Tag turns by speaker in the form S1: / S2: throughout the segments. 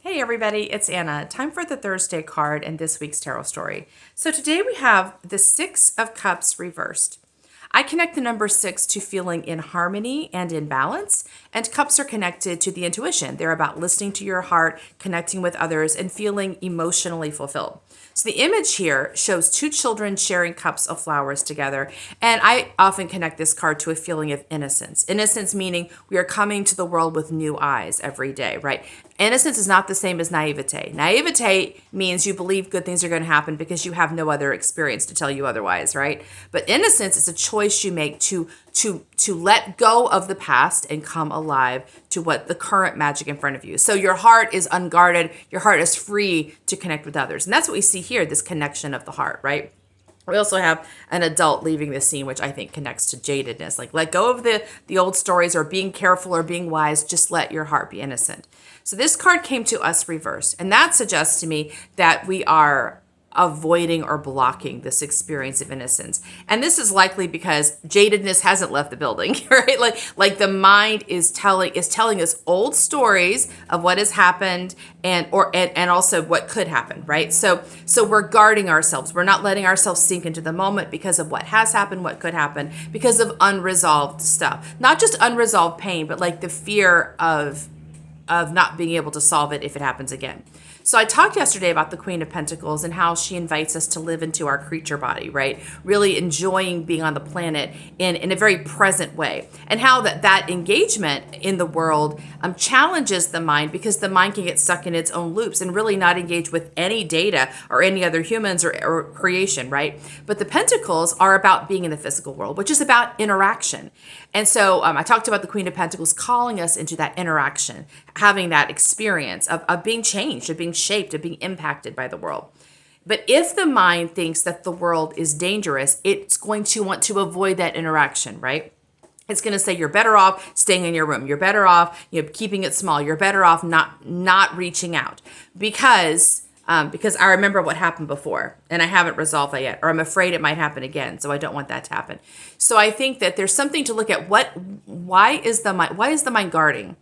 S1: Hey everybody, it's Anna. Time for the Thursday card and this week's tarot story. So today we have the Six of Cups reversed. I connect the number 6 to feeling in harmony and in balance, and cups are connected to the intuition. They're about listening to your heart, connecting with others, and feeling emotionally fulfilled. So the image here shows two children sharing cups of flowers together, and I often connect this card to a feeling of innocence. Innocence meaning we are coming to the world with new eyes every day, right? Innocence is not the same as naivete. Naivete means you believe good things are going to happen because you have no other experience to tell you otherwise, right? But innocence is a choice you make to let go of the past and come alive to what the current magic in front of you. So your heart is unguarded, your heart is free to connect with others. And that's what we see here, this connection of the heart, right? We also have an adult leaving the scene, which I think connects to jadedness. Like let go of the old stories or being careful or being wise. Just let your heart be innocent. So this card came to us reversed. And that suggests to me that we are avoiding or blocking this experience of innocence. And this is likely because jadedness hasn't left the building, right? Like the mind is telling us old stories of what has happened and also what could happen, right? So we're guarding ourselves. We're not letting ourselves sink into the moment because of what has happened, what could happen, because of unresolved stuff. Not just unresolved pain, but like the fear of not being able to solve it if it happens again. So I talked yesterday about the Queen of Pentacles and how she invites us to live into our creature body, right? Really enjoying being on the planet in a very present way. And how that engagement in the world challenges the mind because the mind can get stuck in its own loops and really not engage with any data or any other humans or creation, right? But the Pentacles are about being in the physical world, which is about interaction. And so I talked about the Queen of Pentacles calling us into that interaction, having that experience of being changed, of being shaped, of being impacted by the world. But if the mind thinks that the world is dangerous, it's going to want to avoid that interaction, right? It's going to say you're better off staying in your room. You're better off, keeping it small. You're better off not reaching out because I remember what happened before and I haven't resolved that yet, or I'm afraid it might happen again. So I don't want that to happen. So I think that there's something to look at. Why is the mind guarding?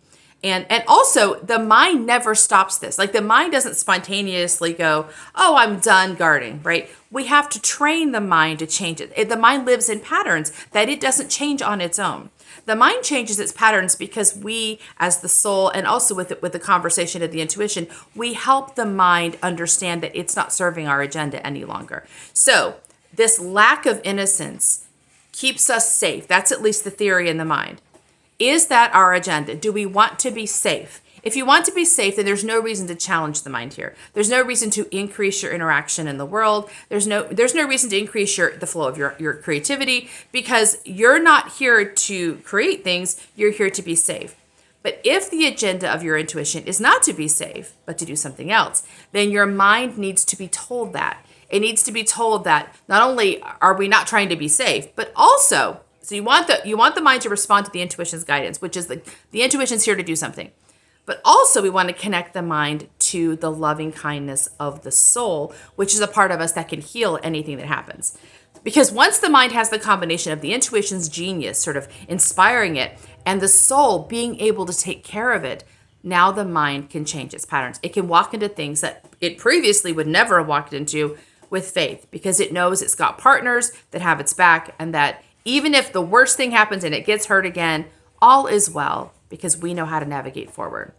S1: And also the mind never stops this. Like the mind doesn't spontaneously go, oh, I'm done guarding, right? We have to train the mind to change it. The mind lives in patterns that it doesn't change on its own. The mind changes its patterns because we, as the soul, and also with the conversation of the intuition, we help the mind understand that it's not serving our agenda any longer. So this lack of innocence keeps us safe. That's at least the theory in the mind. Is that our agenda? Do we want to be safe? If you want to be safe, then there's no reason to challenge the mind here. There's no reason to increase your interaction in the world. There's no reason to increase the flow of your creativity because you're not here to create things. You're here to be safe. But if the agenda of your intuition is not to be safe, but to do something else, then your mind needs to be told that. It needs to be told that not only are we not trying to be safe, but also, so you want the mind to respond to the intuition's guidance, which is the intuition's here to do something. But also we want to connect the mind to the loving kindness of the soul, which is a part of us that can heal anything that happens. Because once the mind has the combination of the intuition's genius sort of inspiring it and the soul being able to take care of it, now the mind can change its patterns. It can walk into things that it previously would never have walked into with faith because it knows it's got partners that have its back and that even if the worst thing happens and it gets hurt again, all is well because we know how to navigate forward.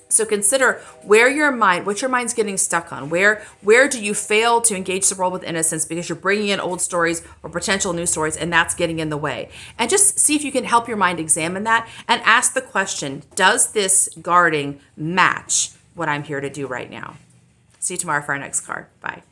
S1: So consider what your mind's getting stuck on. Where do you fail to engage the world with innocence because you're bringing in old stories or potential new stories and that's getting in the way? And just see if you can help your mind examine that and ask the question, does this guarding match what I'm here to do right now? See you tomorrow for our next card. Bye.